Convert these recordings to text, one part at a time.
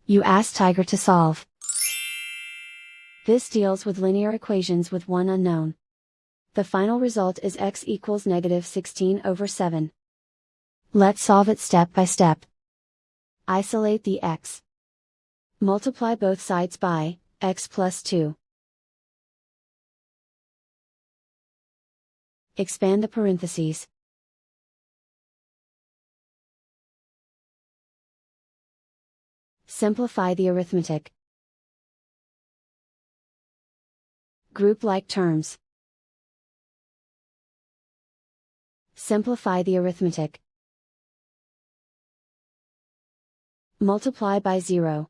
You ask Tiger to solve. This deals with linear equations with one unknown. The final result is x equals -16/7. Let's solve it step by step. Isolate the x. Multiply both sides by x+2. Expand the parentheses. Simplify the arithmetic. Group like terms. Simplify the arithmetic. Multiply by 0.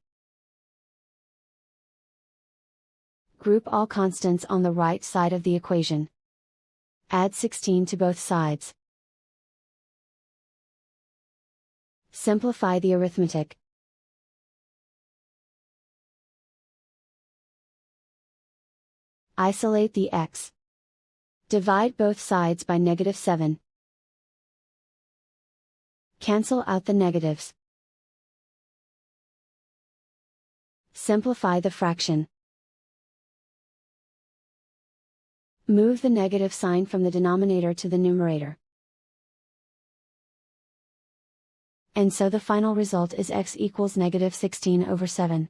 Group all constants on the right side of the equation. Add 16 to both sides. Simplify the arithmetic. Isolate the x. Divide both sides by -7. Cancel out the negatives. Simplify the fraction. Move the negative sign from the denominator to the numerator. And so the final result is x equals -16/7.